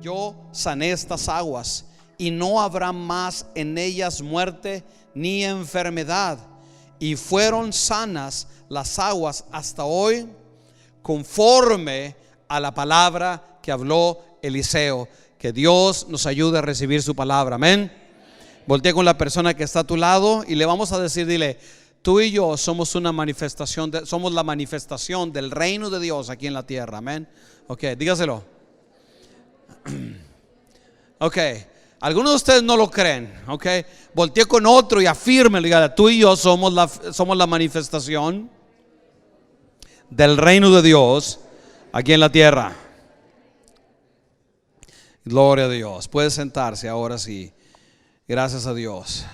yo sané estas aguas y no habrá más en ellas muerte ni enfermedad. Y fueron sanas las aguas hasta hoy, conforme a la palabra que habló Eliseo. Que Dios nos ayude a recibir su palabra. Amén. Voltea con la persona que está a tu lado y le vamos a decir, dile: tú y yo somos una manifestación, somos la manifestación del reino de Dios aquí en la tierra. Amén. Ok, dígaselo. Ok, algunos de ustedes no lo creen. Ok, voltee con otro y afirme, dígale: tú y yo somos la manifestación del reino de Dios aquí en la tierra. Gloria a Dios. Puede sentarse ahora sí. Gracias a Dios.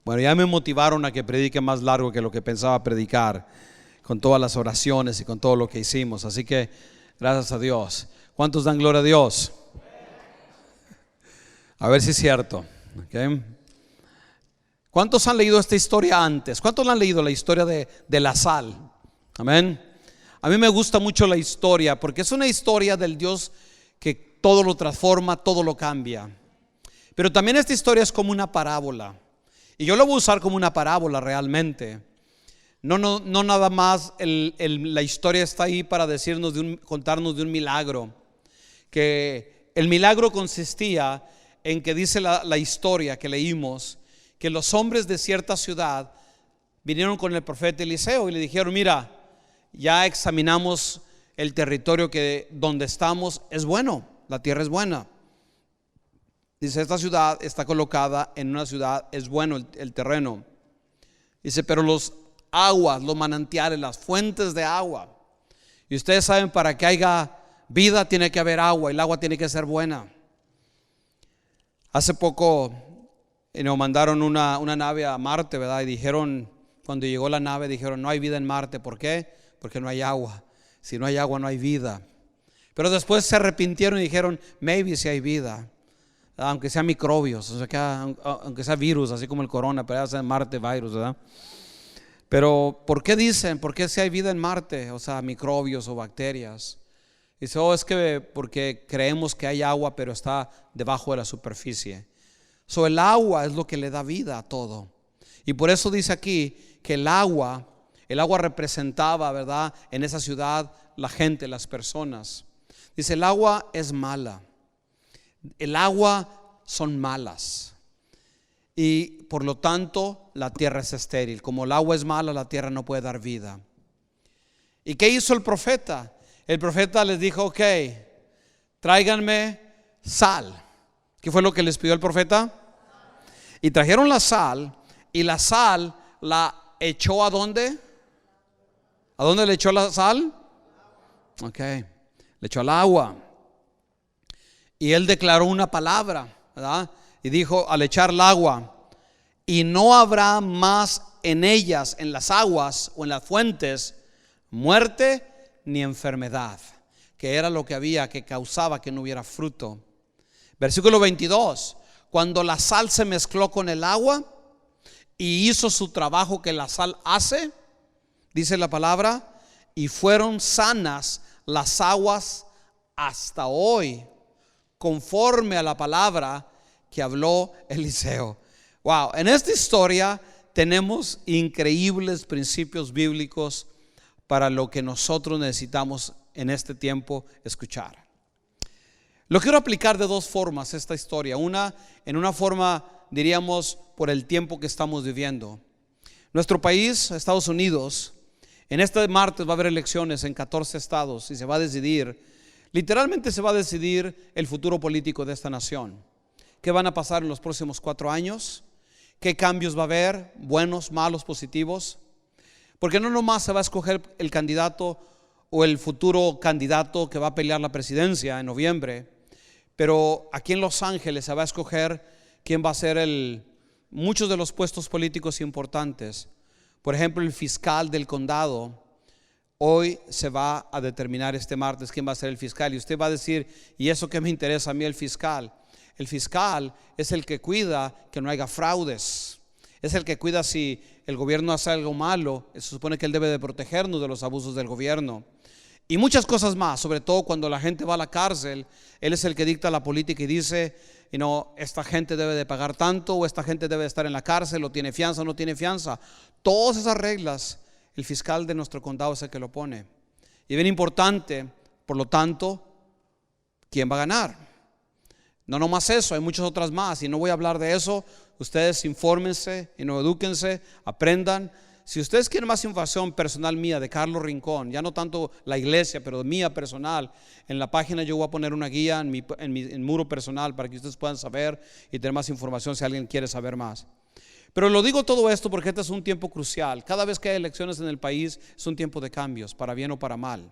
Bueno, ya me motivaron a que predique más largo que lo que pensaba predicar, con todas las oraciones y con todo lo que hicimos. Así que gracias a Dios. ¿Cuántos dan gloria a Dios? A ver si es cierto. Okay. ¿Cuántos han leído esta historia antes? ¿Cuántos la han leído, la historia de la sal? Amén. A mí me gusta mucho la historia porque es una historia del Dios que todo lo transforma, todo lo cambia. Pero también esta historia es como una parábola. Y yo lo voy a usar como una parábola realmente. No nada más la historia está ahí para decirnos contarnos de un milagro. Que el milagro consistía en que dice la historia que leímos, que los hombres de cierta ciudad vinieron con el profeta Eliseo y le dijeron: mira, ya examinamos el territorio donde estamos, es bueno, la tierra es buena. Dice: esta ciudad está colocada en una ciudad, es bueno el terreno. Dice: pero los aguas, los manantiales, las fuentes de agua. Y ustedes saben, para que haya vida tiene que haber agua, y el agua tiene que ser buena. Hace poco nos mandaron una nave a Marte, ¿verdad? Y dijeron, cuando llegó la nave, dijeron: no hay vida en Marte. ¿Por qué? Porque no hay agua. Si no hay agua, no hay vida. Pero después se arrepintieron y dijeron: maybe si hay vida, aunque sea microbios, o sea, aunque sea virus, así como el corona, pero ya sea Marte virus, ¿verdad? Pero ¿por qué dicen? ¿Por qué si hay vida en Marte? O sea, microbios o bacterias. Dice: es que porque creemos que hay agua, pero está debajo de la superficie. El agua es lo que le da vida a todo. Y por eso dice aquí que el agua representaba, ¿verdad?, en esa ciudad la gente, las personas. Dice: el agua es mala. El agua son malas. Y por lo tanto la tierra es estéril. Como el agua es mala, la tierra no puede dar vida. ¿Y qué hizo el profeta? El profeta les dijo: ok, tráiganme sal. ¿Qué fue lo que les pidió el profeta? Y trajeron la sal, y la sal la echó ¿a dónde? ¿A dónde le echó la sal? Ok, le echó al agua. Y él declaró una palabra, ¿verdad? Y dijo, al echar el agua: y no habrá más en ellas, en las aguas o en las fuentes, muerte ni enfermedad. Que era lo que había, que causaba que no hubiera fruto. Versículo 22. Cuando la sal se mezcló con el agua y hizo su trabajo que la sal hace, dice la palabra, y fueron sanas las aguas hasta hoy, conforme a la palabra que habló Eliseo. Wow, en esta historia tenemos increíbles principios bíblicos para lo que nosotros necesitamos en este tiempo escuchar. Lo quiero aplicar de dos formas esta historia. Una, en una forma, diríamos, por el tiempo que estamos viviendo. Nuestro país, Estados Unidos, en este martes va a haber elecciones en 14 estados y se va a decidir, literalmente se va a decidir el futuro político de esta nación. ¿Qué van a pasar en los próximos 4 años? ¿Qué cambios va a haber? ¿Buenos, malos, positivos? Porque no nomás se va a escoger el candidato o el futuro candidato que va a pelear la presidencia en noviembre, pero aquí en Los Ángeles se va a escoger quién va a ser muchos de los puestos políticos importantes. Por ejemplo, el fiscal del condado. Hoy se va a determinar este martes quién va a ser el fiscal. Y usted va a decir: ¿y eso qué me interesa a mí el fiscal? El fiscal es el que cuida que no haya fraudes. Es el que cuida si el gobierno hace algo malo. Se supone que él debe de protegernos de los abusos del gobierno. y muchas cosas más. Sobre todo cuando la gente va a la cárcel, él es el que dicta la política y dice, esta gente debe de pagar tanto, o esta gente debe de estar en la cárcel, o tiene fianza o no tiene fianza. Todas esas reglas, el fiscal de nuestro condado es el que lo pone. Y es bien importante, por lo tanto, ¿quién va a ganar? No nomás eso, hay muchas otras más, y no voy a hablar de eso. Ustedes infórmense, edúquense, aprendan. Si ustedes quieren más información personal mía de Carlos Rincón, ya no tanto la iglesia, pero mía personal, en la página yo voy a poner una guía en mi muro personal para que ustedes puedan saber y tener más información si alguien quiere saber más. Pero lo digo todo esto porque este es un tiempo crucial. Cada vez que hay elecciones en el país es un tiempo de cambios, para bien o para mal.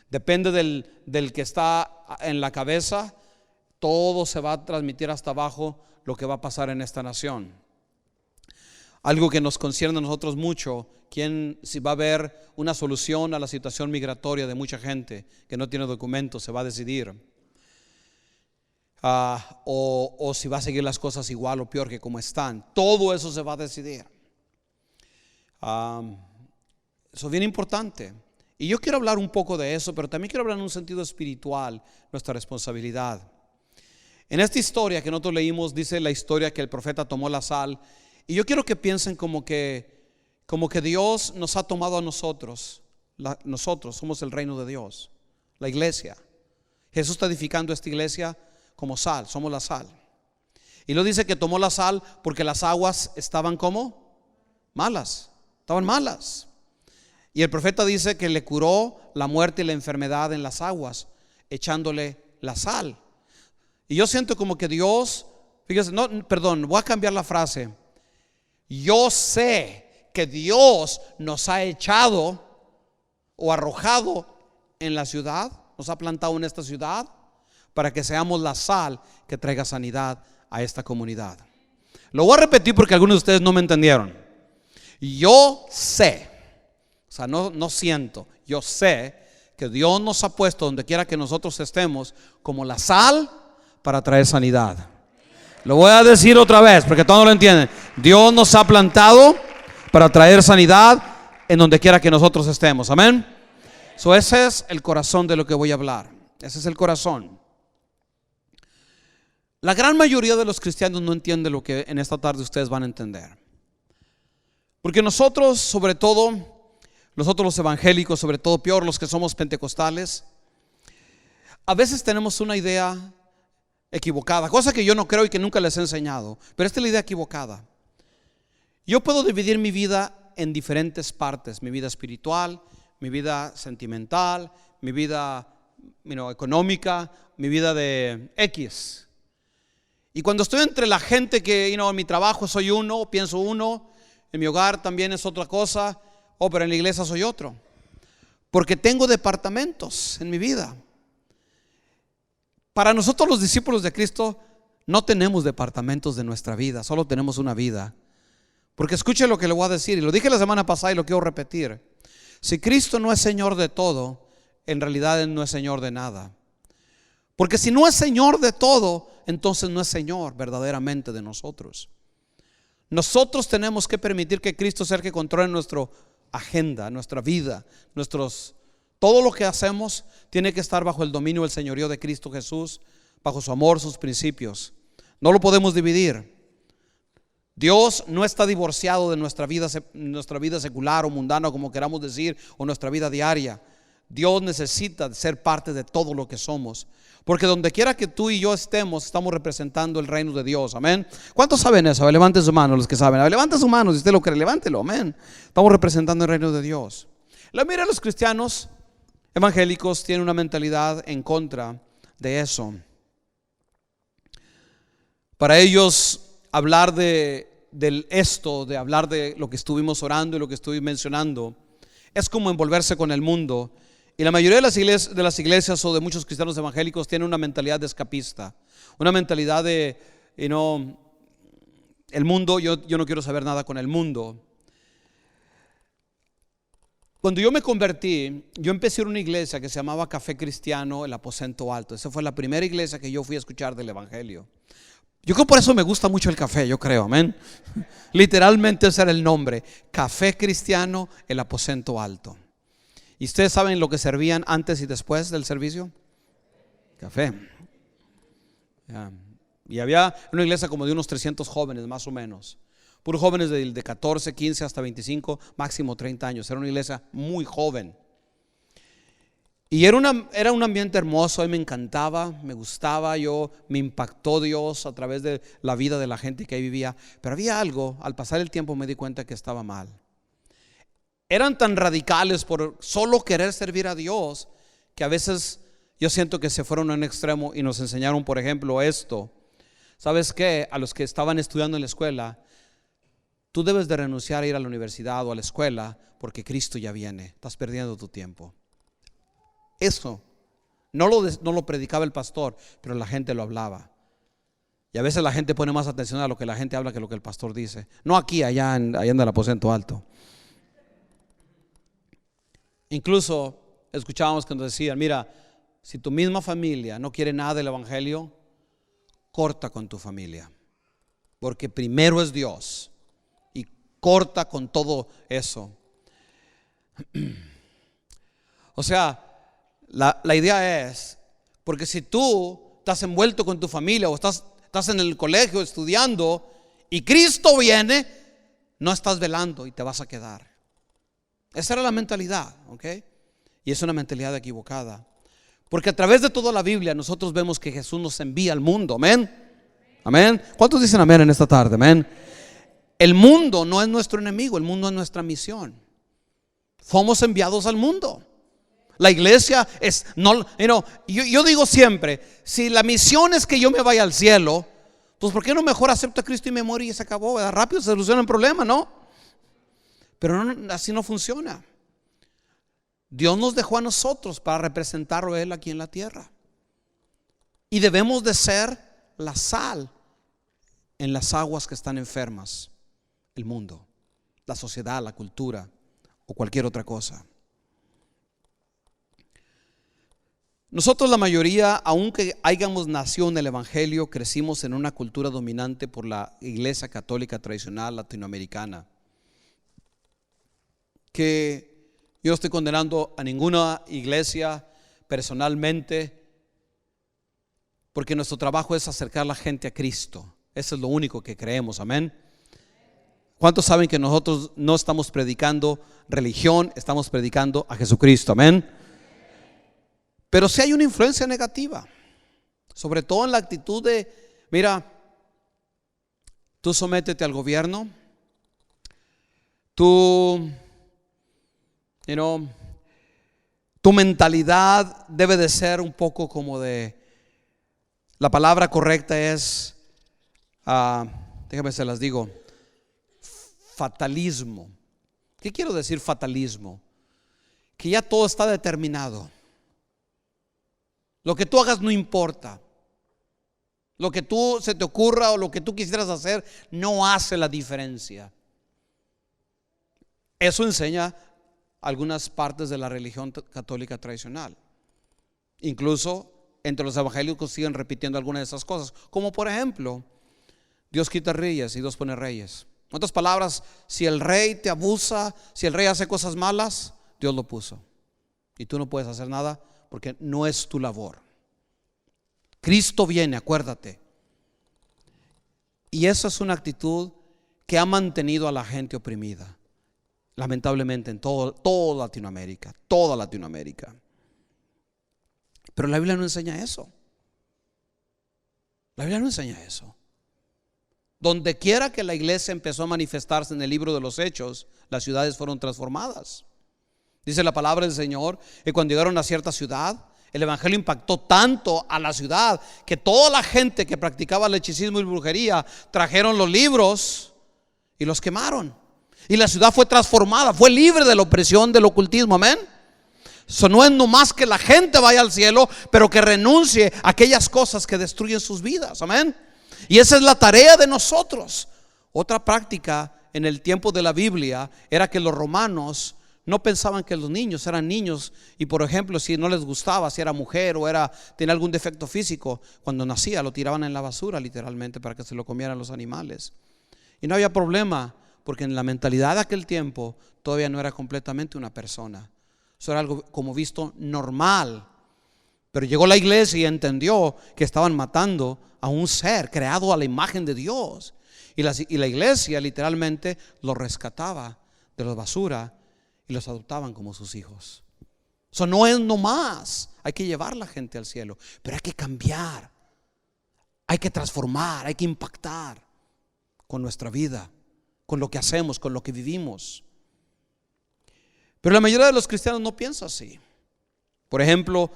Depende del que está en la cabeza, todo se va a transmitir hasta abajo lo que va a pasar en esta nación. Algo que nos concierne a nosotros mucho, si va a haber una solución a la situación migratoria de mucha gente que no tiene documentos, se va a decidir. O si va a seguir las cosas igual o peor que como están. Todo eso se va a decidir. Eso es bien importante. Y yo quiero hablar un poco de eso, pero también quiero hablar en un sentido espiritual, nuestra responsabilidad. En esta historia que nosotros leímos, dice la historia que el profeta tomó la sal. Y yo quiero que piensen como que Dios nos ha tomado a nosotros. Nosotros somos el reino de Dios, la iglesia. Jesús está edificando esta iglesia como sal, somos la sal. Y lo dice que tomó la sal porque las aguas estaban como malas, estaban malas. Y el profeta dice que le curó la muerte y la enfermedad en las aguas, echándole la sal. Y yo siento como que Dios, fíjese, voy a cambiar la frase. Yo sé que Dios nos ha echado o arrojado en la ciudad, nos ha plantado en esta ciudad para que seamos la sal que traiga sanidad a esta comunidad. Lo voy a repetir porque algunos de ustedes no me entendieron. Yo sé, o sea, no siento, yo sé que Dios nos ha puesto donde quiera que nosotros estemos como la sal para traer sanidad. Lo voy a decir otra vez porque todos no lo entienden. Dios nos ha plantado para traer sanidad en donde quiera que nosotros estemos. Amén. Ese es el corazón de lo que voy a hablar. Ese es el corazón. La gran mayoría de los cristianos no entiende lo que en esta tarde ustedes van a entender. Porque nosotros, sobre todo, nosotros los evangélicos, sobre todo peor los que somos pentecostales, a veces tenemos una idea equivocada, cosa que yo no creo y que nunca les he enseñado, pero esta es la idea equivocada. Yo puedo dividir mi vida en diferentes partes: mi vida espiritual, mi vida sentimental, mi vida económica, mi vida de X. Y cuando estoy entre la gente que en mi trabajo soy uno, pienso uno, en mi hogar también es otra cosa, pero en la iglesia soy otro, porque tengo departamentos en mi vida. Para nosotros los discípulos de Cristo no tenemos departamentos de nuestra vida, solo tenemos una vida. Porque escuche lo que le voy a decir, y lo dije la semana pasada y lo quiero repetir. Si Cristo no es Señor de todo, en realidad Él no es Señor de nada. Porque si no es Señor de todo, entonces no es Señor verdaderamente de nosotros. Nosotros tenemos que permitir que Cristo sea el que controle nuestra agenda, nuestra vida, todo lo que hacemos tiene que estar bajo el dominio del señorío de Cristo Jesús, bajo su amor, sus principios. No lo podemos dividir. Dios no está divorciado de nuestra vida secular o mundana, como queramos decir, o nuestra vida diaria. Dios necesita ser parte de todo lo que somos, porque donde quiera que tú y yo estemos representando el reino de Dios. Amén. ¿Cuántos saben eso? Levanten su mano los que saben. Levanten su mano si usted lo cree, levántelo. Amén. Estamos representando el reino de Dios. La mayoría de los cristianos evangélicos tienen una mentalidad en contra de eso. Para ellos hablar de hablar de lo que estuvimos orando y lo que estuve mencionando es como envolverse con el mundo. Y la mayoría de las iglesias o de muchos cristianos evangélicos tienen una mentalidad de escapista, una mentalidad de el mundo, yo no quiero saber nada con el mundo. Cuando yo me convertí, yo empecé en una iglesia que se llamaba Café Cristiano, el Aposento Alto. Esa fue la primera iglesia que yo fui a escuchar del evangelio. Yo creo por eso me gusta mucho el café, yo creo, amén. Literalmente ese era el nombre: Café Cristiano, el Aposento Alto. ¿Y ustedes saben lo que servían antes y después del servicio? Café. Ya. Y había una iglesia como de unos 300 jóvenes más o menos. Puros jóvenes de 14, 15 hasta 25, máximo 30 años. Era una iglesia muy joven. Y era un ambiente hermoso, a mí me encantaba, me gustaba, me impactó Dios a través de la vida de la gente que ahí vivía. Pero había algo, al pasar el tiempo me di cuenta que estaba mal. Eran tan radicales por solo querer servir a Dios, que a veces yo siento que se fueron a un extremo y nos enseñaron, por ejemplo, esto. ¿Sabes qué? A los que estaban estudiando en la escuela, tú debes de renunciar a ir a la universidad o a la escuela porque Cristo ya viene, estás perdiendo tu tiempo. Eso no lo predicaba el pastor, pero la gente lo hablaba. Y a veces la gente pone más atención a lo que la gente habla que lo que el pastor dice. No aquí, allá en el aposento alto. Incluso escuchábamos que nos decían: mira, si tu misma familia no quiere nada del evangelio, corta con tu familia, porque primero es Dios, y corta con todo eso. O sea, la idea es, porque si tú estás envuelto con tu familia o estás en el colegio estudiando y Cristo viene, no estás velando y te vas a quedar. Esa era la mentalidad, ¿ok? Y es una mentalidad equivocada, porque a través de toda la Biblia nosotros vemos que Jesús nos envía al mundo. Amén. Amén. ¿Cuántos dicen amén en esta tarde? Amén. El mundo no es nuestro enemigo, el mundo es nuestra misión. Fomos enviados al mundo. La iglesia es, no, yo digo siempre, si la misión es que yo me vaya al cielo, pues ¿por qué no mejor acepto a Cristo y me muero y se acabó? ¿Verdad? Rápido se soluciona el problema, ¿no? Pero así no funciona. Dios nos dejó a nosotros para representarlo a Él aquí en la tierra. Y debemos de ser la sal en las aguas que están enfermas, el mundo, la sociedad, la cultura o cualquier otra cosa. Nosotros, la mayoría, aunque hayamos nacido en el evangelio, crecimos en una cultura dominante por la iglesia católica tradicional latinoamericana, que yo no estoy condenando a ninguna iglesia personalmente, porque nuestro trabajo es acercar a la gente a Cristo. Eso es lo único que creemos, amén. ¿Cuántos saben que nosotros no estamos predicando religión, estamos predicando a Jesucristo, amén? Pero sí hay una influencia negativa, sobre todo en la actitud de, mira, tú sométete al gobierno, tu mentalidad debe de ser un poco como de, la palabra correcta es, déjame se las digo, fatalismo. ¿Qué quiero decir fatalismo? Que ya todo está determinado. Lo que tú hagas no importa. Lo que tú se te ocurra o lo que tú quisieras hacer no hace la diferencia. Eso enseña algunas partes de la religión católica tradicional. Incluso entre los evangélicos siguen repitiendo algunas de esas cosas, como por ejemplo, Dios quita reyes y Dios pone reyes. En otras palabras, si el rey te abusa, si el rey hace cosas malas, Dios lo puso y tú no puedes hacer nada porque no es tu labor. Cristo viene, acuérdate. Y esa es una actitud que ha mantenido a la gente oprimida, lamentablemente en toda Latinoamérica. Pero la Biblia no enseña eso. La Biblia no enseña eso. Donde quiera que la iglesia empezó a manifestarse en el libro de los Hechos, las ciudades fueron transformadas. Dice la palabra del Señor que cuando llegaron a cierta ciudad, el evangelio impactó tanto a la ciudad que toda la gente que practicaba el hechicismo y brujería trajeron los libros y los quemaron. Y la ciudad fue transformada, fue libre de la opresión del ocultismo, amén. Eso no es nomás que la gente vaya al cielo, pero que renuncie a aquellas cosas que destruyen sus vidas, amén. Y esa es la tarea de nosotros. Otra práctica en el tiempo de la Biblia era que los romanos no pensaban que los niños eran niños, y por ejemplo, si no les gustaba, si era mujer o tenía algún defecto físico, cuando nacía lo tiraban en la basura literalmente para que se lo comieran los animales. Y no había problema, porque en la mentalidad de aquel tiempo todavía no era completamente una persona, Eso era algo como visto normal. Pero llegó la iglesia y entendió que estaban matando a un ser creado a la imagen de Dios. Y la iglesia literalmente los rescataba de la basura y los adoptaban como sus hijos. Eso no es nomás, hay que llevar a la gente al cielo, pero hay que cambiar, hay que transformar, hay que impactar con nuestra vida, con lo que hacemos, con lo que vivimos. Pero la mayoría de los cristianos no piensa así. Por ejemplo,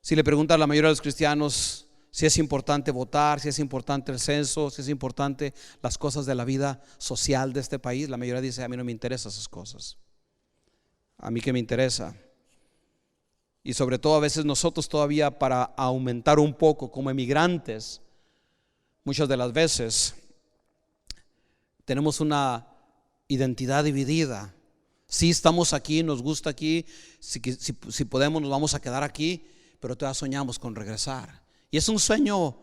si le preguntan a la mayoría de los cristianos si es importante votar, si es importante el censo, si es importante las cosas de la vida social de este país, la mayoría dice: a mí no me interesan esas cosas. A mí qué me interesa. Y sobre todo a veces nosotros todavía, para aumentar un poco como emigrantes, muchas de las veces tenemos una identidad dividida. Sí, estamos aquí, nos gusta aquí, si podemos nos vamos a quedar aquí, pero todavía soñamos con regresar. Y es un sueño,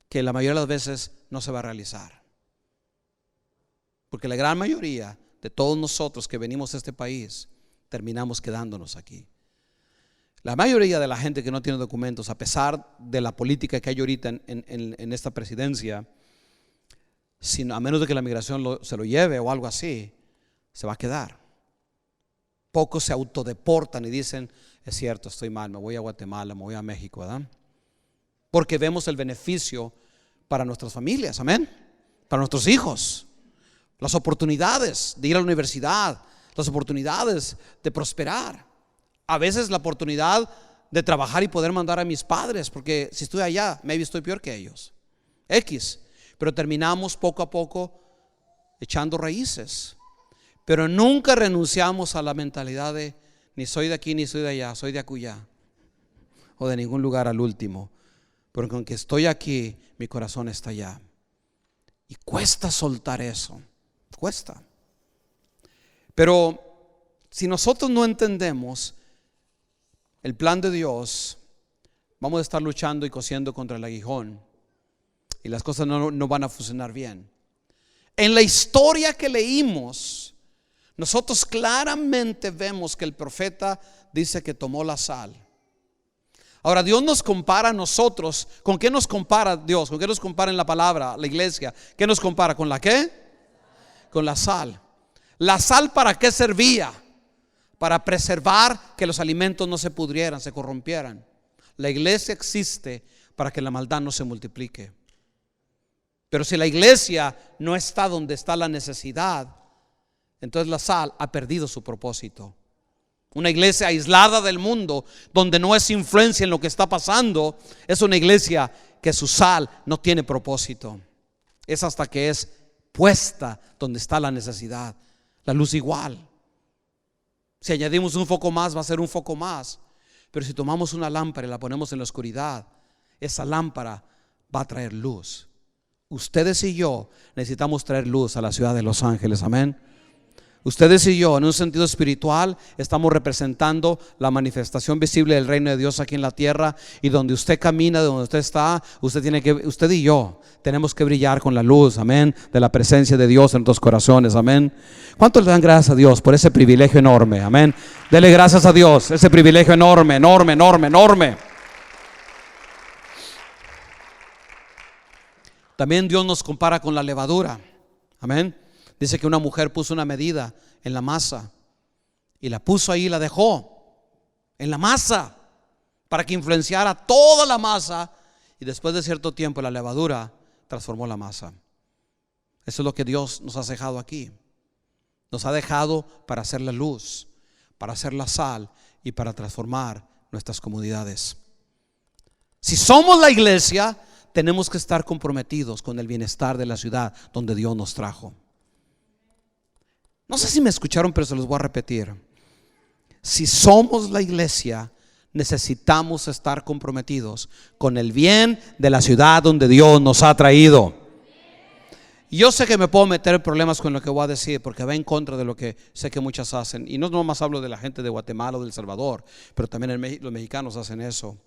que la mayoría de las veces no se va a realizar. Porque la gran mayoría de todos nosotros que venimos a este país terminamos quedándonos aquí. La mayoría de la gente que no tiene documentos, a pesar de la política que hay ahorita en esta presidencia, a menos de que la migración se lo lleve o algo así, se va a quedar. Pocos se autodeportan y dicen: es cierto, estoy mal, me voy a Guatemala, me voy a México, ¿verdad? Porque vemos el beneficio para nuestras familias, amén, para nuestros hijos, las oportunidades de ir a la universidad, las oportunidades de prosperar, a veces la oportunidad de trabajar y poder mandar a mis padres, porque si estoy allá, maybe estoy peor que ellos, pero terminamos poco a poco echando raíces. Pero nunca renunciamos a la mentalidad de: ni soy de aquí ni soy de allá, soy de acullá, o de ningún lugar al último. Porque aunque estoy aquí, mi corazón está allá. Y cuesta soltar eso, cuesta. Pero si nosotros no entendemos el plan de Dios, vamos a estar luchando y cosiendo contra el aguijón, y las cosas no van a funcionar bien. En la historia que leímos, nosotros claramente vemos que el profeta dice que tomó la sal. Ahora, Dios nos compara a nosotros. ¿Con qué nos compara Dios? ¿Con qué nos compara en la palabra, la iglesia? ¿Qué nos compara? ¿Con la qué? Con la sal. ¿La sal para qué servía? Para preservar que los alimentos no se pudrieran, se corrompieran. La iglesia existe para que la maldad no se multiplique. Pero si la iglesia no está donde está la necesidad, entonces la sal ha perdido su propósito. Una iglesia aislada del mundo, donde no es influencia en lo que está pasando, es una iglesia que su sal no tiene propósito. Es hasta que es puesta donde está la necesidad. La luz igual. Si añadimos un foco más, va a ser un foco más. Pero si tomamos una lámpara y la ponemos en la oscuridad, esa lámpara va a traer luz. Ustedes y yo necesitamos traer luz a la ciudad de Los Ángeles, amén. Ustedes y yo, en un sentido espiritual, estamos representando la manifestación visible del reino de Dios aquí en la tierra. Y donde usted camina, donde usted está, usted y yo tenemos que brillar con la luz, amén, de la presencia de Dios en nuestros corazones, amén. ¿Cuántos le dan gracias a Dios por ese privilegio enorme? Amén. Dele gracias a Dios, ese privilegio enorme, enorme, enorme, enorme. También Dios nos compara con la levadura, amén. Dice que una mujer puso una medida en la masa y la puso ahí y la dejó en la masa para que influenciara toda la masa, y después de cierto tiempo la levadura transformó la masa. Eso es lo que Dios nos ha dejado aquí. Nos ha dejado para hacer la luz, para hacer la sal y para transformar nuestras comunidades. Si somos la iglesia, tenemos que estar comprometidos con el bienestar de la ciudad donde Dios nos trajo. No sé si me escucharon, pero se los voy a repetir. Si somos la iglesia, necesitamos estar comprometidos con el bien de la ciudad donde Dios nos ha traído. Y yo sé que me puedo meter en problemas con lo que voy a decir, porque va en contra de lo que sé que muchas hacen. Y no nomás hablo de la gente de Guatemala o de El Salvador, pero también los mexicanos hacen eso.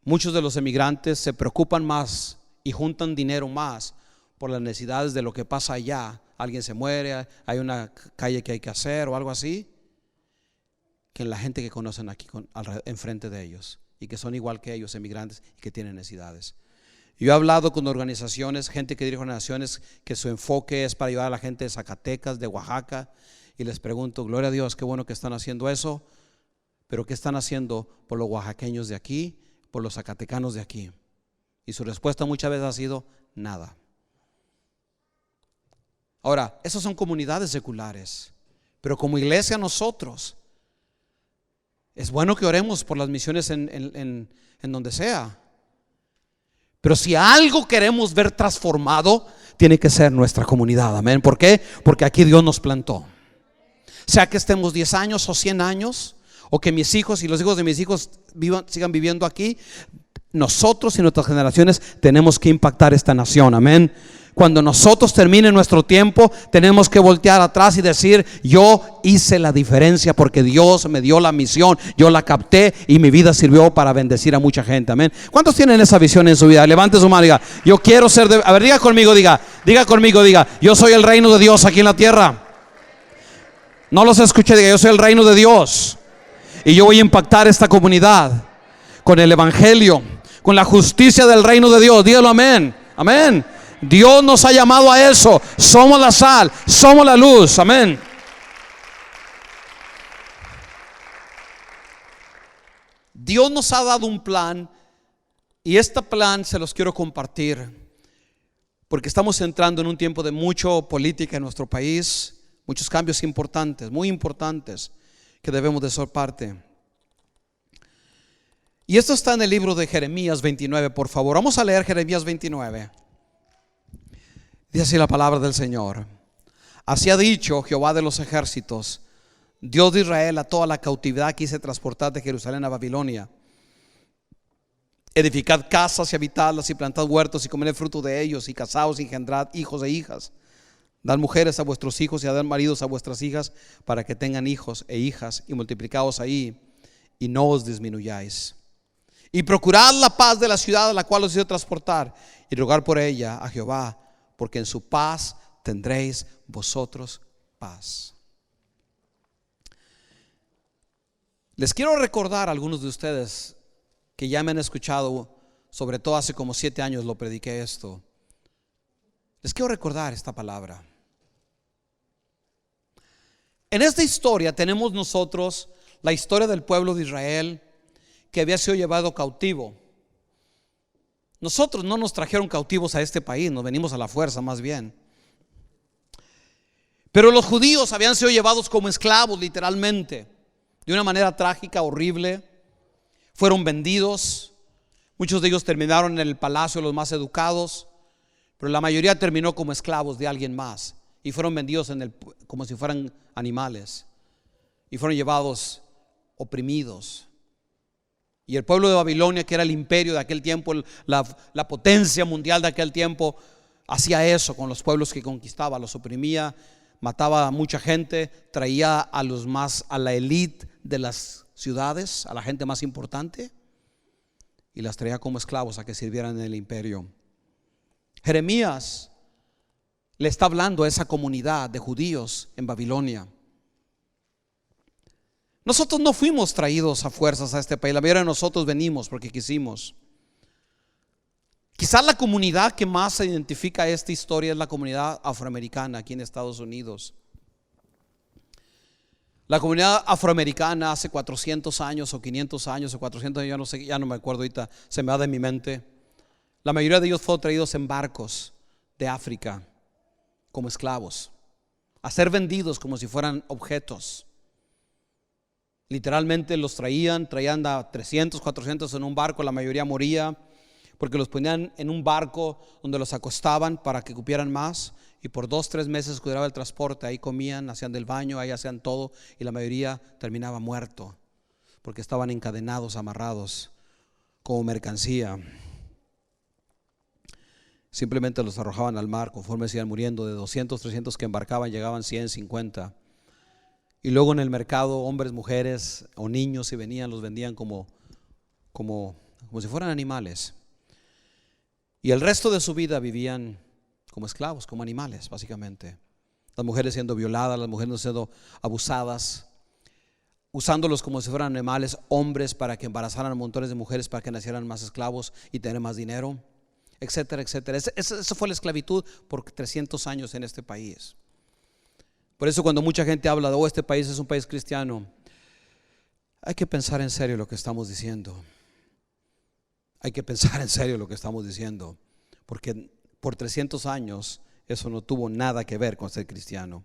Muchos de los emigrantes se preocupan más y juntan dinero más por las necesidades de lo que pasa allá alguien se muere, hay una calle que hay que hacer o algo así, que en la gente que conocen aquí enfrente de ellos y que son igual que ellos, emigrantes y que tienen necesidades. Yo he hablado con organizaciones, gente que dirige organizaciones que su enfoque es para ayudar a la gente de Zacatecas, de Oaxaca, y les pregunto, gloria a Dios, qué bueno que están haciendo eso, pero ¿qué están haciendo por los oaxaqueños de aquí, por los zacatecanos de aquí? Y su respuesta muchas veces ha sido nada. Ahora, esas son comunidades seculares, pero como iglesia nosotros, es bueno que oremos por las misiones en donde sea. Pero si algo queremos ver transformado, tiene que ser nuestra comunidad, amén. ¿Por qué? Porque aquí Dios nos plantó. Sea que estemos 10 años o 100 años, o que mis hijos y los hijos de mis hijos sigan viviendo aquí, nosotros y nuestras generaciones tenemos que impactar esta nación, amén. Cuando nosotros termine nuestro tiempo, tenemos que voltear atrás y decir: yo hice la diferencia porque Dios me dio la misión, yo la capté y mi vida sirvió para bendecir a mucha gente, amén. ¿Cuántos tienen esa visión en su vida? Levante su mano y diga: yo quiero ser a ver, diga conmigo, diga conmigo, yo soy el reino de Dios aquí en la tierra. No los escuché, diga: yo soy el reino de Dios y yo voy a impactar esta comunidad con el evangelio, con la justicia del reino de Dios. Dígalo, amén, amén. Dios nos ha llamado a eso. Somos la sal, somos la luz, amén. Dios nos ha dado un plan, y este plan se los quiero compartir porque estamos entrando en un tiempo de mucha política en nuestro país, muchos cambios importantes, muy importantes, que debemos de ser parte. Y esto está en el libro de Jeremías 29, por favor. Vamos a leer Jeremías 29. Dice así la palabra del Señor: así ha dicho Jehová de los ejércitos, Dios de Israel, a toda la cautividad que hice transportar de Jerusalén a Babilonia. Edificad casas y habitadlas, y plantad huertos y comed el fruto de ellos, y casaos y engendrad hijos e hijas. Dad mujeres a vuestros hijos y dad maridos a vuestras hijas, para que tengan hijos e hijas, y multiplicaos ahí y no os disminuyáis. Y procurad la paz de la ciudad a la cual os hice transportar, y rogar por ella a Jehová, porque en su paz tendréis vosotros paz. Les quiero recordar a algunos de ustedes que ya me han escuchado, sobre todo hace como 7 años lo prediqué esto. Les quiero recordar esta palabra. En esta historia tenemos nosotros la historia del pueblo de Israel que había sido llevado cautivo. Nosotros no nos trajeron cautivos a este país, nos venimos a la fuerza más bien. Pero los judíos habían sido llevados como esclavos, literalmente, de una manera trágica, horrible. Fueron vendidos. Muchos de ellos terminaron en el palacio, los más educados, pero la mayoría terminó como esclavos de alguien más y fueron vendidos como si fueran animales, y fueron llevados oprimidos. Y el pueblo de Babilonia, que era el imperio de aquel tiempo, la potencia mundial de aquel tiempo, hacía eso con los pueblos que conquistaba, los oprimía, mataba a mucha gente, traía a la élite de las ciudades, a la gente más importante, y las traía como esclavos a que sirvieran en el imperio. Jeremías le está hablando a esa comunidad de judíos en Babilonia. Nosotros no fuimos traídos a fuerzas a este país. La mayoría de nosotros venimos porque quisimos. Quizás la comunidad que más se identifica a esta historia es la comunidad afroamericana aquí en Estados Unidos. La comunidad afroamericana hace 400 años o 500 años o 400 años, yo no sé, ya no me acuerdo ahorita, se me va de mi mente. La mayoría de ellos fueron traídos en barcos de África como esclavos, a ser vendidos como si fueran objetos. Literalmente los traían a 300, 400 en un barco. La mayoría moría porque los ponían en un barco donde los acostaban para que cupieran más, y por 2, 3 meses cuidaba el transporte. Ahí comían, hacían del baño, ahí hacían todo, y la mayoría terminaba muerto porque estaban encadenados, amarrados como mercancía. Simplemente los arrojaban al mar conforme se iban muriendo. De 200, 300 que embarcaban, llegaban 100, 50. Y luego en el mercado, hombres, mujeres o niños, si venían, los vendían como si fueran animales. Y el resto de su vida vivían como esclavos, como animales, básicamente. Las mujeres siendo violadas, las mujeres siendo abusadas, usándolos como si fueran animales, hombres para que embarazaran a montones de mujeres para que nacieran más esclavos y tener más dinero, etcétera, etcétera. Esa fue la esclavitud por 300 años en este país. Por eso cuando mucha gente habla de este país es un país cristiano, hay que pensar en serio lo que estamos diciendo. Hay que pensar en serio lo que estamos diciendo, porque por 300 años eso no tuvo nada que ver con ser cristiano.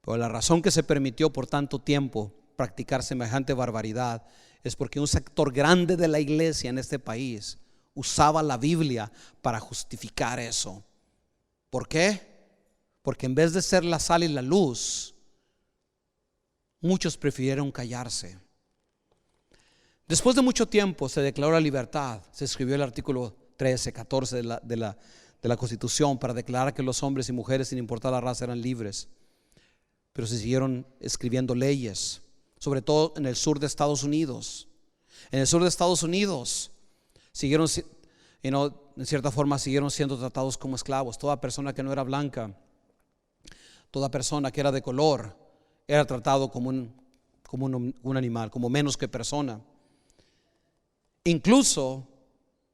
Pero la razón que se permitió por tanto tiempo practicar semejante barbaridad es porque un sector grande de la iglesia en este país usaba la Biblia para justificar eso. ¿Por qué? Porque en vez de ser la sal y la luz, muchos prefirieron callarse. Después de mucho tiempo se declaró la libertad. Se escribió el artículo 13, 14 de la Constitución para declarar que los hombres y mujeres, sin importar la raza, eran libres. Pero se siguieron escribiendo leyes, sobre todo en el sur de Estados Unidos. En el sur de Estados Unidos siguieron, en cierta forma siguieron siendo tratados como esclavos. Toda persona que no era blanca, toda persona que era de color, era tratado como un animal, como menos que persona. Incluso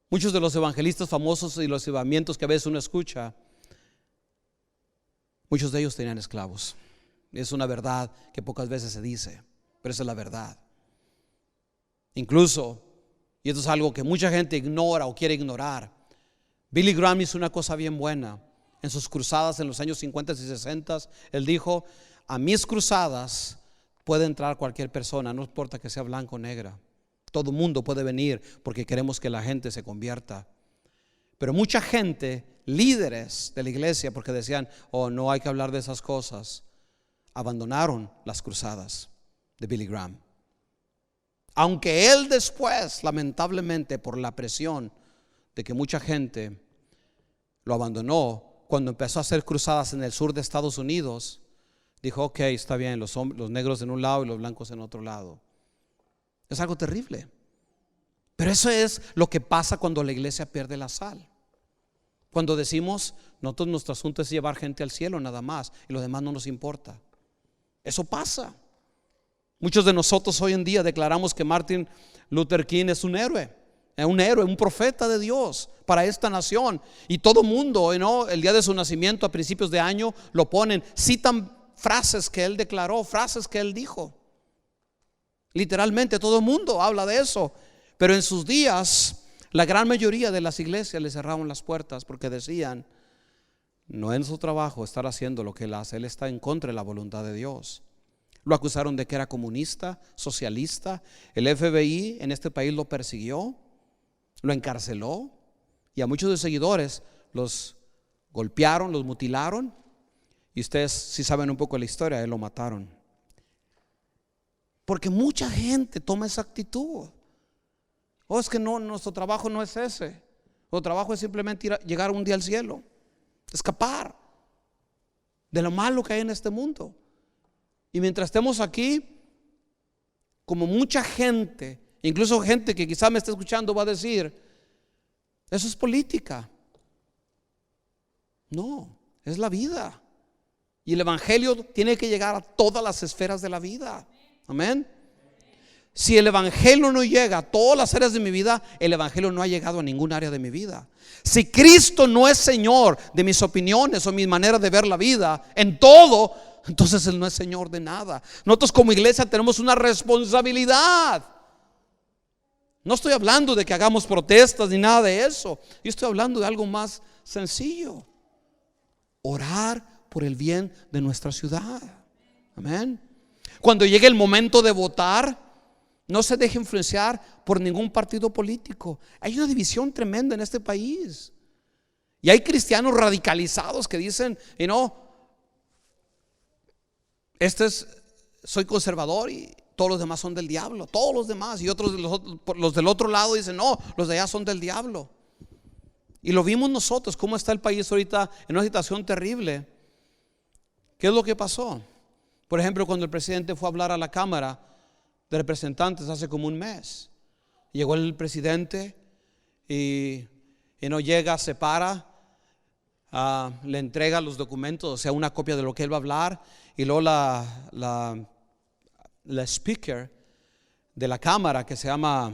muchos de los evangelistas famosos y los avivamientos que a veces uno escucha, muchos de ellos tenían esclavos. Es una verdad que pocas veces se dice, pero esa es la verdad. Incluso, y esto es algo que mucha gente ignora o quiere ignorar, Billy Graham hizo una cosa bien buena. En sus cruzadas en los años 50 y 60, él dijo: a mis cruzadas puede entrar cualquier persona, no importa que sea blanca o negra. Todo el mundo puede venir porque queremos que la gente se convierta. Pero mucha gente, líderes de la iglesia, porque decían: oh, no hay que hablar de esas cosas, abandonaron las cruzadas de Billy Graham. Aunque él después, lamentablemente, por la presión de que mucha gente lo abandonó, cuando empezó a hacer cruzadas en el sur de Estados Unidos, dijo: ok, está bien, los negros en un lado y los blancos en otro lado. Es algo terrible. Pero eso es lo que pasa cuando la iglesia pierde la sal. Cuando decimos: nosotros, nuestro asunto es llevar gente al cielo nada más, y lo demás no nos importa. Eso pasa. Muchos de nosotros hoy en día declaramos que Martin Luther King es un héroe, un profeta de Dios para esta nación. Y todo mundo, el día de su nacimiento a principios de año lo ponen, citan frases que él declaró, frases que él dijo. Literalmente todo el mundo habla de eso. Pero en sus días la gran mayoría de las iglesias le cerraron las puertas porque decían: no es su trabajo estar haciendo lo que él hace, él está en contra de la voluntad de Dios. Lo acusaron de que era comunista, socialista. El FBI en este país lo persiguió, lo encarceló, y a muchos de sus seguidores los golpearon, los mutilaron. Y ustedes, si saben un poco de la historia, él lo mataron. Porque mucha gente toma esa actitud. Oh, es que no, nuestro trabajo no es ese. Nuestro trabajo es simplemente llegar un día al cielo, escapar de lo malo que hay en este mundo. Y mientras estemos aquí, como mucha gente, incluso gente que quizá me esté escuchando, va a decir: eso es política. No, es la vida. Y el evangelio tiene que llegar a todas las esferas de la vida. Amén. Si el evangelio no llega a todas las áreas de mi vida, el evangelio no ha llegado a ningún área de mi vida. Si Cristo no es Señor de mis opiniones o mi manera de ver la vida en todo, entonces Él no es Señor de nada. Nosotros como iglesia tenemos una responsabilidad. No estoy hablando de que hagamos protestas ni nada de eso. Yo estoy hablando de algo más sencillo: orar por el bien de nuestra ciudad. Amén. Cuando llegue el momento de votar, no se deje influenciar por ningún partido político. Hay una división tremenda en este país. Y hay cristianos radicalizados que dicen: soy conservador y todos los demás son del diablo. Todos los demás. Y otros, los del otro lado, dicen: no, los de allá son del diablo. Y lo vimos nosotros, cómo está el país ahorita en una situación terrible. ¿Qué es lo que pasó? Por ejemplo, cuando el presidente fue a hablar a la Cámara de Representantes hace como un mes, llegó el presidente y no llega, se para le entrega los documentos, o sea, una copia de lo que él va a hablar, y luego la speaker de la cámara, que se llama,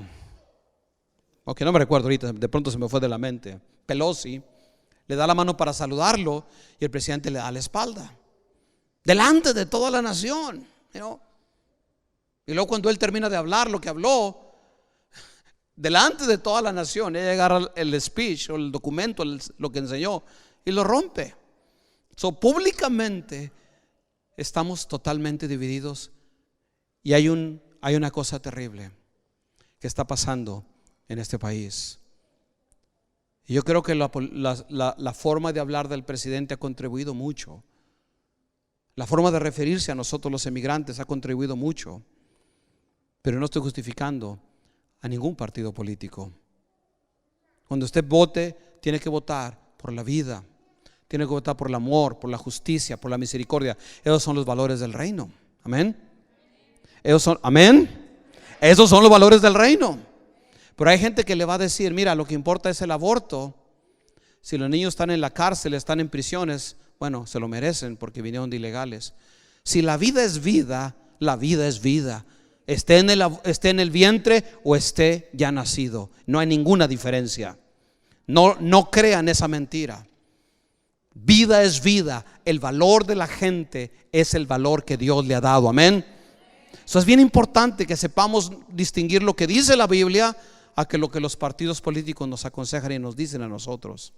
ok, no me recuerdo ahorita, de pronto se me fue de la mente, Pelosi, le da la mano para saludarlo y el presidente le da la espalda delante de toda la nación, y luego cuando él termina de hablar lo que habló delante de toda la nación, ella agarra el speech o el documento, lo que enseñó, y lo rompe. Públicamente estamos totalmente divididos, y hay una cosa terrible que está pasando en este país. Y yo creo que la forma de hablar del presidente ha contribuido mucho. La forma de referirse a nosotros los emigrantes ha contribuido mucho. Pero no estoy justificando a ningún partido político. Cuando usted vote, tiene que votar por la vida, tiene que votar por el amor, por la justicia, por la misericordia. Esos son los valores del reino. Amén. Amén. Esos son los valores del reino. Pero hay gente que le va a decir: mira, lo que importa es el aborto. Si los niños están en la cárcel, están en prisiones, bueno, se lo merecen porque vinieron de ilegales. Si la vida es vida, la vida es vida. Esté en el vientre o esté ya nacido, no hay ninguna diferencia. No crean esa mentira. Vida es vida. El valor de la gente es el valor que Dios le ha dado. Amén. Eso es bien importante, que sepamos distinguir lo que dice la Biblia a que lo que los partidos políticos nos aconsejan y nos dicen a nosotros.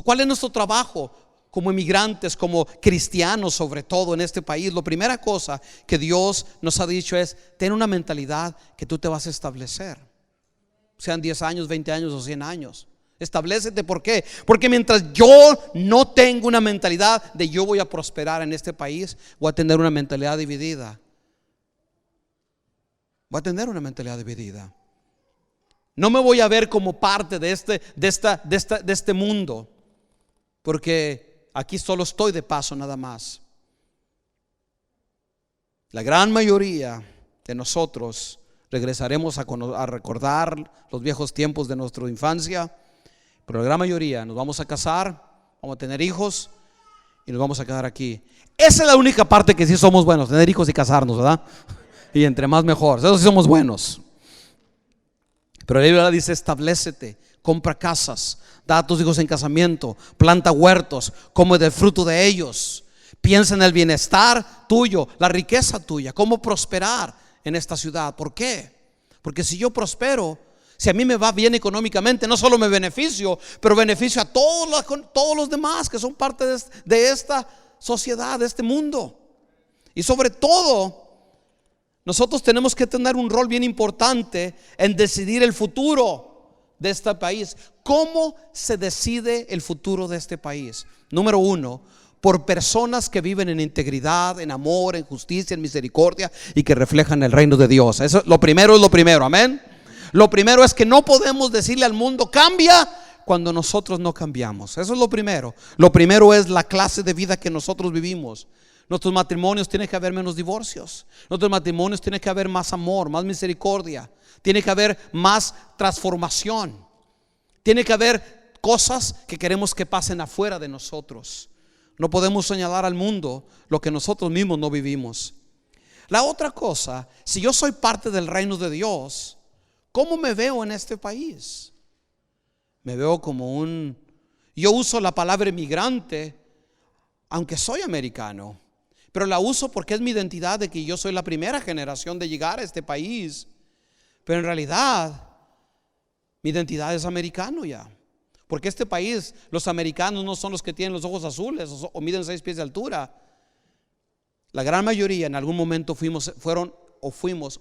¿Cuál es nuestro trabajo como inmigrantes, como cristianos, sobre todo en este país? La primera cosa que Dios nos ha dicho es: ten una mentalidad que tú te vas a establecer, sean 10 años, 20 años o 100 años. Establécete. ¿Por qué? Porque mientras yo no tengo una mentalidad de yo voy a prosperar en este país, voy a tener una mentalidad dividida. Voy a tener una mentalidad dividida. No me voy a ver como parte de este mundo, porque aquí solo estoy de paso nada más. La gran mayoría de nosotros regresaremos a recordar los viejos tiempos de nuestra infancia, pero la gran mayoría nos vamos a casar, vamos a tener hijos y nos vamos a quedar aquí. Esa es la única parte que sí somos buenos: tener hijos y casarnos, ¿verdad? Y entre más mejor, eso sí somos buenos. Pero la Biblia dice: establécete, compra casas, da a tus hijos en casamiento, planta huertos, come del fruto de ellos. Piensa en el bienestar tuyo, la riqueza tuya, cómo prosperar en esta ciudad. ¿Por qué? Porque si yo prospero, si a mí me va bien económicamente, no solo me beneficio, pero beneficio a todos los demás que son parte de esta sociedad, de este mundo. Y sobre todo, nosotros tenemos que tener un rol bien importante en decidir el futuro de este país. ¿Cómo se decide el futuro de este país? Número uno, por personas que viven en integridad, en amor, en justicia, en misericordia y que reflejan el reino de Dios. Eso, lo primero es lo primero, amén. Lo primero es que no podemos decirle al mundo cambia cuando nosotros no cambiamos. Eso es lo primero. Lo primero es la clase de vida que nosotros vivimos. Nuestros matrimonios tiene que haber menos divorcios. Nuestros matrimonios tiene que haber más amor, más misericordia. Tiene que haber más transformación. Tiene que haber cosas que queremos que pasen afuera de nosotros. No podemos señalar al mundo lo que nosotros mismos no vivimos. La otra cosa, si yo soy parte del reino de Dios, ¿cómo me veo en este país? Me veo como yo uso la palabra inmigrante, aunque soy americano, pero la uso porque es mi identidad de que yo soy la primera generación de llegar a este país. Pero en realidad mi identidad es americano ya. Porque este país, los americanos no son los que tienen los ojos azules o miden 6 pies de altura. La gran mayoría en algún momento fuimos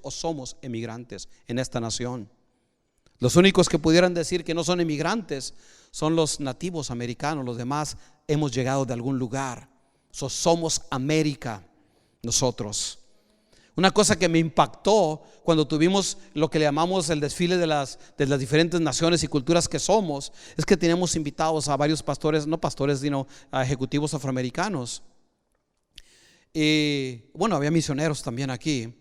o somos emigrantes en esta nación. Los únicos que pudieran decir que no son emigrantes son los nativos americanos. Los demás hemos llegado de algún lugar. Somos América nosotros. Una cosa que me impactó cuando tuvimos lo que le llamamos el desfile de las diferentes naciones y culturas que somos, es que teníamos invitados a varios pastores, no pastores, sino a ejecutivos afroamericanos. Y bueno, había misioneros también aquí,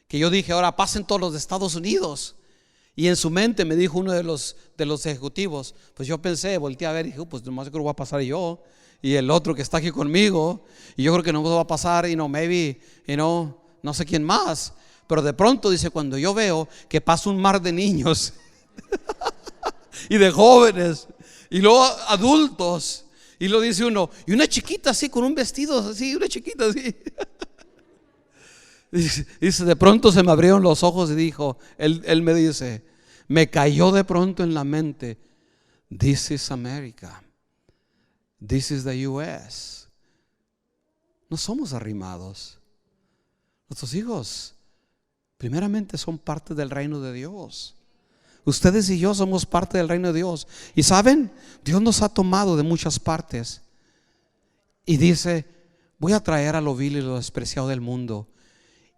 que yo dije, ahora pasen todos los de Estados Unidos. Y en su mente me dijo uno de los ejecutivos, pues yo pensé, volteé a ver y dije, pues nomás creo que voy a pasar yo y el otro que está aquí conmigo, y yo creo que no va a pasar, maybe, no sé quién más. Pero de pronto dice, cuando yo veo que pasa un mar de niños y de jóvenes y luego adultos, y lo dice uno, y una chiquita así con un vestido así, una chiquita así. Dice, de pronto se me abrieron los ojos y dijo, él me dice, me cayó de pronto en la mente, this is America, this is the US. No somos arrimados. Nuestros hijos primeramente son parte del reino de Dios. Ustedes y yo somos parte del reino de Dios. Y saben, Dios nos ha tomado de muchas partes y dice, voy a traer a lo vil y lo despreciado del mundo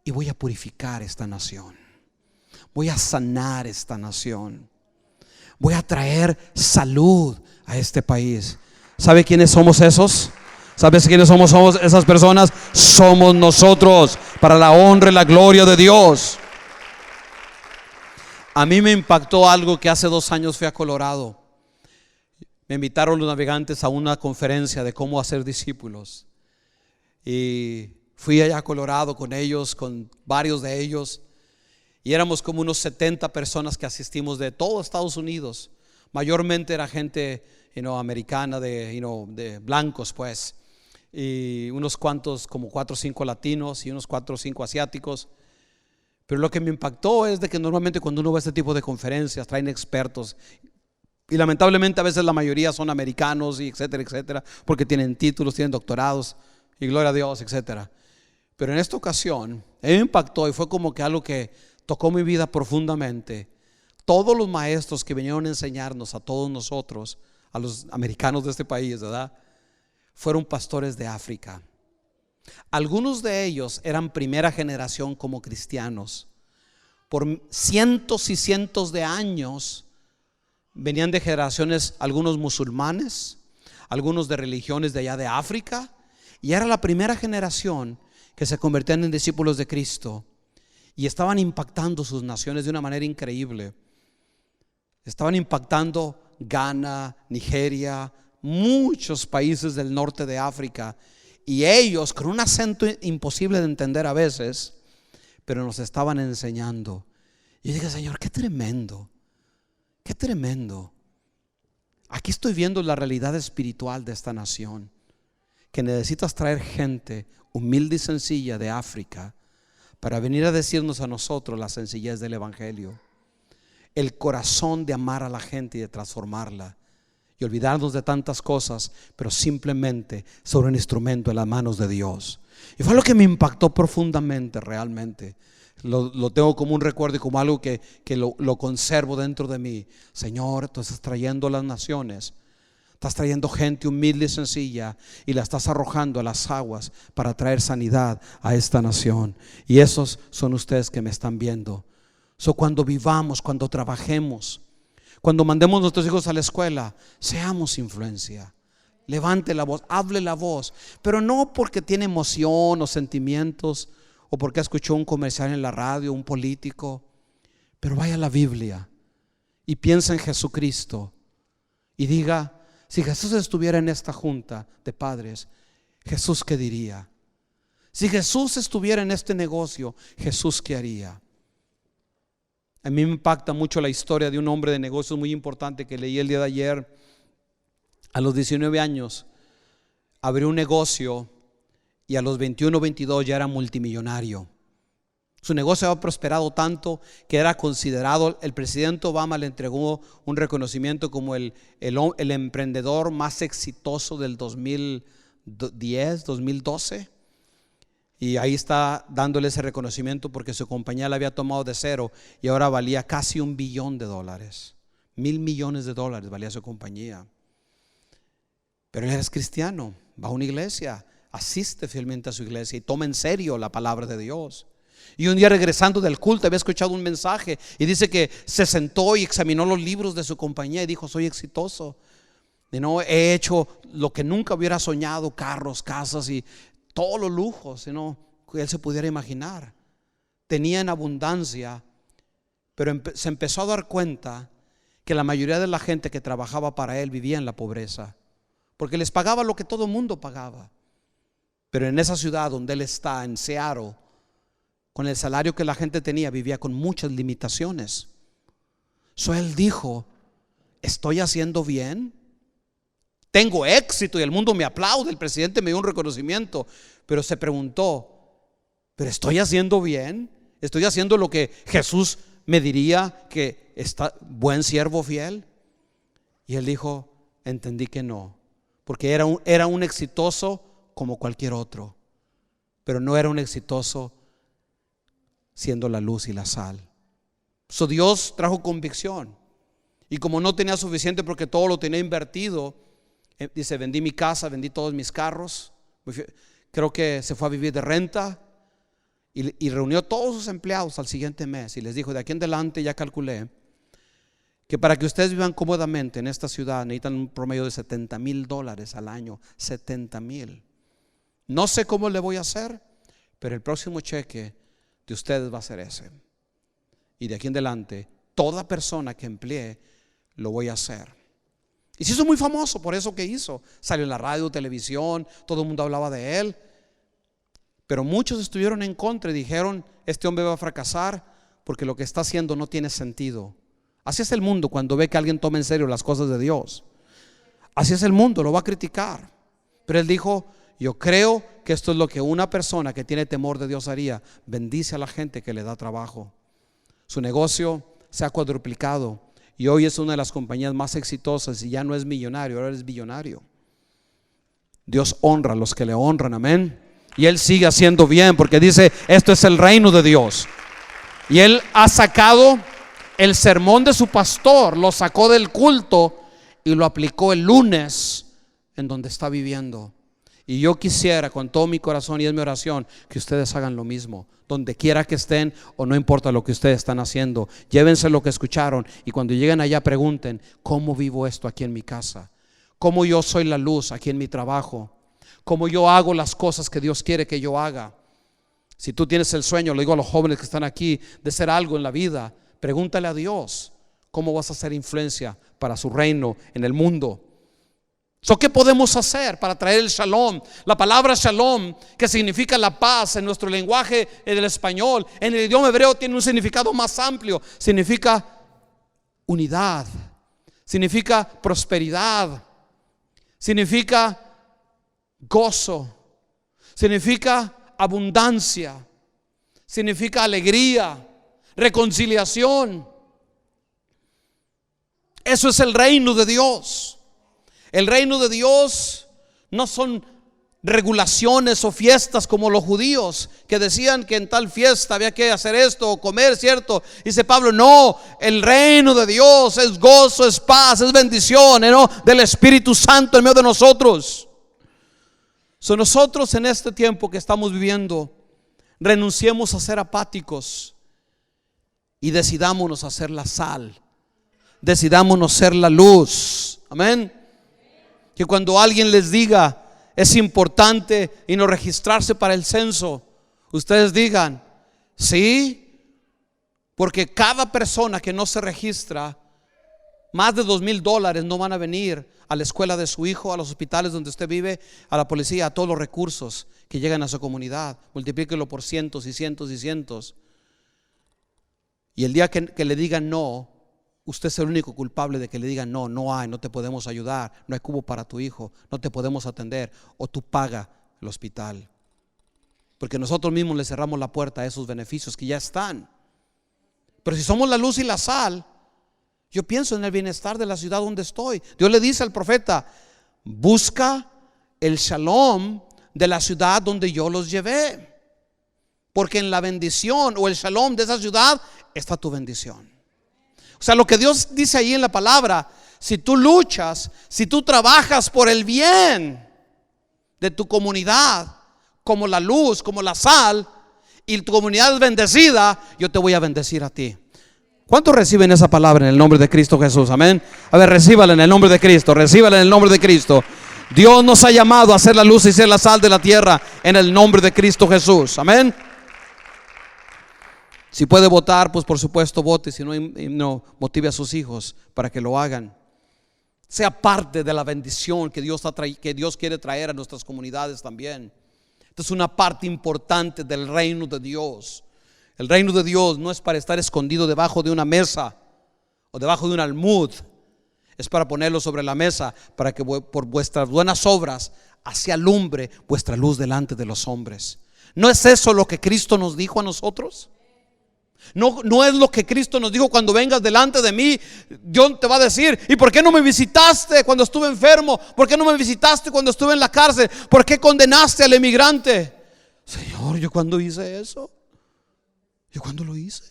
y voy a purificar esta nación. Voy a sanar esta nación. Voy a traer salud a este país. ¿Sabe quiénes somos esos? ¿Sabes quiénes somos esas personas? Somos nosotros, para la honra y la gloria de Dios. A mí me impactó algo que hace 2 años fui a Colorado. Me invitaron los navegantes a una conferencia de cómo hacer discípulos. Y fui allá a Colorado con ellos, con varios de ellos. Y éramos como unos 70 personas que asistimos de todo Estados Unidos. Mayormente era gente americana, de blancos pues. Y unos cuantos, como 4 o 5 latinos y unos 4 o 5 asiáticos. Pero lo que me impactó es de que normalmente cuando uno va a este tipo de conferencias traen expertos, y lamentablemente a veces la mayoría son americanos y etcétera, etcétera, porque tienen títulos, tienen doctorados y gloria a Dios, etcétera. Pero en esta ocasión me impactó y fue como que algo que tocó mi vida profundamente. Todos los maestros que vinieron a enseñarnos a todos nosotros, a los americanos de este país, ¿verdad?, fueron pastores de África. Algunos de ellos eran primera generación como cristianos. Por cientos y cientos de años venían de generaciones, algunos musulmanes, algunos de religiones de allá de África, y era la primera generación que se convertían en discípulos de Cristo y estaban impactando sus naciones de una manera increíble. Estaban impactando Ghana, Nigeria, muchos países del norte de África. Y ellos, con un acento imposible de entender a veces, pero nos estaban enseñando. Y yo dije, Señor, qué tremendo, qué tremendo. Aquí estoy viendo la realidad espiritual de esta nación, que necesitas traer gente humilde y sencilla de África para venir a decirnos a nosotros la sencillez del evangelio, el corazón de amar a la gente y de transformarla, y olvidarnos de tantas cosas, pero simplemente sobre un instrumento en las manos de Dios. Y fue lo que me impactó profundamente realmente. Lo tengo como un recuerdo y como algo que lo conservo dentro de mí. Señor, tú estás trayendo a las naciones, estás trayendo gente humilde y sencilla y la estás arrojando a las aguas para traer sanidad a esta nación. Y esos son ustedes que me están viendo. Cuando vivamos, cuando trabajemos, cuando mandemos a nuestros hijos a la escuela, seamos influencia. Levante la voz, hable la voz, pero no porque tiene emoción o sentimientos, o porque escuchó un comercial en la radio, un político. Pero vaya a la Biblia y piensa en Jesucristo y diga, si Jesús estuviera en esta junta de padres, Jesús, ¿qué diría? Si Jesús estuviera en este negocio, Jesús, ¿qué haría? A mí me impacta mucho la historia de un hombre de negocios muy importante que leí el día de ayer. A los 19 años abrió un negocio y a los 21, 22 ya era multimillonario. Su negocio había prosperado tanto que era considerado, el presidente Obama le entregó un reconocimiento como el emprendedor más exitoso del 2010, 2012. Y ahí está dándole ese reconocimiento porque su compañía la había tomado de cero y ahora valía casi $1 billón. $1,000 millones valía su compañía. Pero él es cristiano, va a una iglesia, asiste fielmente a su iglesia y toma en serio la palabra de Dios. Y un día regresando del culto había escuchado un mensaje y dice que se sentó y examinó los libros de su compañía y dijo, soy exitoso. He hecho lo que nunca hubiera soñado, carros, casas y todos los lujos que él se pudiera imaginar. Tenía en abundancia, pero se empezó a dar cuenta que la mayoría de la gente que trabajaba para él vivía en la pobreza, porque les pagaba lo que todo el mundo pagaba. Pero en esa ciudad donde él está, en Seattle, con el salario que la gente tenía, vivía con muchas limitaciones. Él dijo: ¿estoy haciendo bien? Tengo éxito y el mundo me aplaude, el presidente me dio un reconocimiento. Pero se preguntó: ¿pero estoy haciendo bien? ¿Estoy haciendo lo que Jesús me diría que está, buen siervo fiel? Y él dijo: entendí que no, porque era un exitoso como cualquier otro, pero no era un exitoso siendo la luz y la sal. Dios trajo convicción, y como no tenía suficiente porque todo lo tenía invertido, dice: vendí mi casa, vendí todos mis carros, creo que se fue a vivir de renta, y reunió a todos sus empleados al siguiente mes y les dijo: de aquí en adelante ya calculé que para que ustedes vivan cómodamente en esta ciudad necesitan un promedio de $70,000 al año. 70,000. No sé cómo le voy a hacer, pero el próximo cheque de ustedes va a ser ese. Y de aquí en adelante, toda persona que emplee, lo voy a hacer. Y se hizo muy famoso por eso que hizo. Salió en la radio, televisión, todo el mundo hablaba de él. Pero muchos estuvieron en contra y dijeron: este hombre va a fracasar porque lo que está haciendo no tiene sentido. Así es el mundo cuando ve que alguien toma en serio las cosas de Dios. Así es el mundo, lo va a criticar. Pero él dijo: yo creo que esto es lo que una persona que tiene temor de Dios haría. Bendice a la gente que le da trabajo. Su negocio se ha cuadruplicado y hoy es una de las compañías más exitosas, y ya no es millonario, ahora es billonario. Dios honra a los que le honran, amén. Y él sigue haciendo bien, porque dice: esto es el reino de Dios. Y él ha sacado el sermón de su pastor, lo sacó del culto y lo aplicó el lunes en donde está viviendo. Y yo quisiera con todo mi corazón, y es mi oración, que ustedes hagan lo mismo, donde quiera que estén, o no importa lo que ustedes están haciendo. Llévense lo que escucharon y cuando lleguen allá pregunten: ¿cómo vivo esto aquí en mi casa? ¿Cómo yo soy la luz aquí en mi trabajo? ¿Cómo yo hago las cosas que Dios quiere que yo haga? Si tú tienes el sueño, le digo a los jóvenes que están aquí, de ser algo en la vida, pregúntale a Dios: ¿cómo vas a hacer influencia para su reino en el mundo? ¿Qué podemos hacer para traer el shalom? La palabra shalom, que significa la paz en nuestro lenguaje del español, en el idioma hebreo tiene un significado más amplio. Significa unidad, significa prosperidad, significa gozo, significa abundancia, significa alegría, reconciliación. Eso es el reino de Dios. El reino de Dios no son regulaciones o fiestas como los judíos que decían que en tal fiesta había que hacer esto o comer, ¿cierto? Dice Pablo: no, el reino de Dios es gozo, es paz, es bendición, ¿no? Del Espíritu Santo en medio de nosotros. Nosotros en este tiempo que estamos viviendo, renunciemos a ser apáticos y decidámonos a ser la sal, decidámonos ser la luz. Amén. Que cuando alguien les diga: es importante y no registrarse para el censo, ustedes digan: sí, porque cada persona que no se registra, más de $2,000 no van a venir a la escuela de su hijo, a los hospitales donde usted vive, a la policía, a todos los recursos que llegan a su comunidad. Multiplíquelo por cientos y cientos y cientos. Y el día que le digan no, usted es el único culpable de que le digan: no, no hay, no te podemos ayudar, no hay cubo para tu hijo, no te podemos atender, o tú paga el hospital. Porque nosotros mismos le cerramos la puerta a esos beneficios que ya están. Pero si somos la luz y la sal, yo pienso en el bienestar de la ciudad donde estoy. Dios le dice al profeta: busca el shalom de la ciudad donde yo los llevé, porque en la bendición o el shalom de esa ciudad está tu bendición. O sea, lo que Dios dice ahí en la palabra: si tú luchas, si tú trabajas por el bien de tu comunidad, como la luz, como la sal, y tu comunidad es bendecida, yo te voy a bendecir a ti. ¿Cuántos reciben esa palabra en el nombre de Cristo Jesús? Amén. A ver, recíbala en el nombre de Cristo, recíbala en el nombre de Cristo. Dios nos ha llamado a ser la luz y ser la sal de la tierra en el nombre de Cristo Jesús. Amén. Si puede votar, pues por supuesto vote. Si no, no, motive a sus hijos para que lo hagan. Sea parte de la bendición que Dios quiere traer a nuestras comunidades también. Esta es una parte importante del reino de Dios. El reino de Dios no es para estar escondido debajo de una mesa o debajo de un almud. Es para ponerlo sobre la mesa, para que por vuestras buenas obras así alumbre vuestra luz delante de los hombres. ¿No es eso lo que Cristo nos dijo a nosotros? No es lo que Cristo nos dijo: cuando vengas delante de mí, Dios te va a decir: ¿y por qué no me visitaste cuando estuve enfermo? ¿Por qué no me visitaste cuando estuve en la cárcel? ¿Por qué condenaste al emigrante? Señor, ¿yo cuándo hice eso? ¿Yo cuándo lo hice?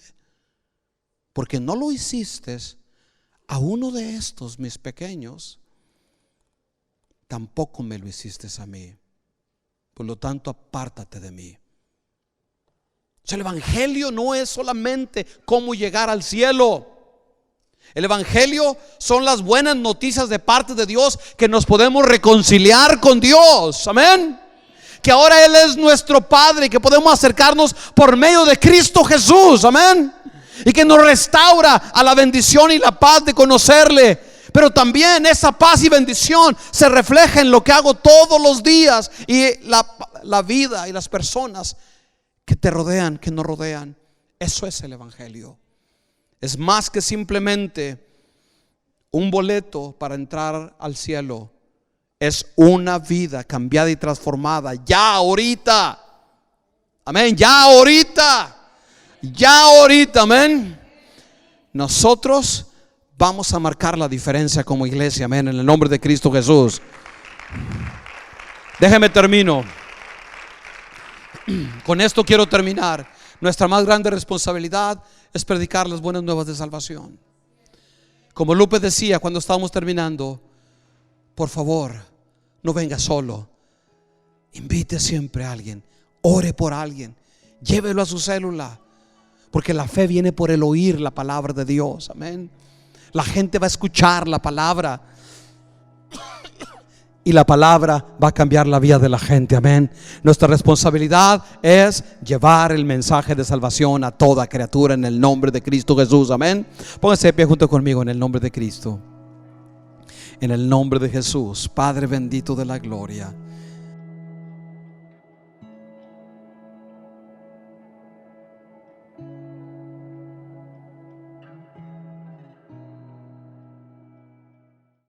Porque no lo hiciste a uno de estos mis pequeños, tampoco me lo hiciste a mí. Por lo tanto, apártate de mí. O sea, el evangelio no es solamente cómo llegar al cielo. El evangelio son las buenas noticias de parte de Dios, que nos podemos reconciliar con Dios. Amén. Que ahora Él es nuestro Padre y que podemos acercarnos por medio de Cristo Jesús. Amén. Y que nos restaura a la bendición y la paz de conocerle. Pero también esa paz y bendición se refleja en lo que hago todos los días, y la vida y las personas que te rodean, que nos rodean. Eso es el evangelio. Es más que simplemente un boleto para entrar al cielo. Es una vida cambiada y transformada ya ahorita. Amén. Ya ahorita. Ya ahorita. Amén. Nosotros vamos a marcar la diferencia como iglesia. Amén. En el nombre de Cristo Jesús. Déjeme termino. Con esto quiero terminar. Nuestra más grande responsabilidad es predicar las buenas nuevas de salvación. Como Lupe decía cuando estábamos terminando, por favor, no venga solo. Invite siempre a alguien. Ore por alguien. Llévelo a su célula. Porque la fe viene por el oír la palabra de Dios. Amén. La gente va a escuchar la palabra, y la palabra va a cambiar la vida de la gente. Amén. Nuestra responsabilidad es llevar el mensaje de salvación a toda criatura en el nombre de Cristo Jesús. Amén. Pónganse de pie junto conmigo en el nombre de Cristo. En el nombre de Jesús, Padre bendito de la gloria.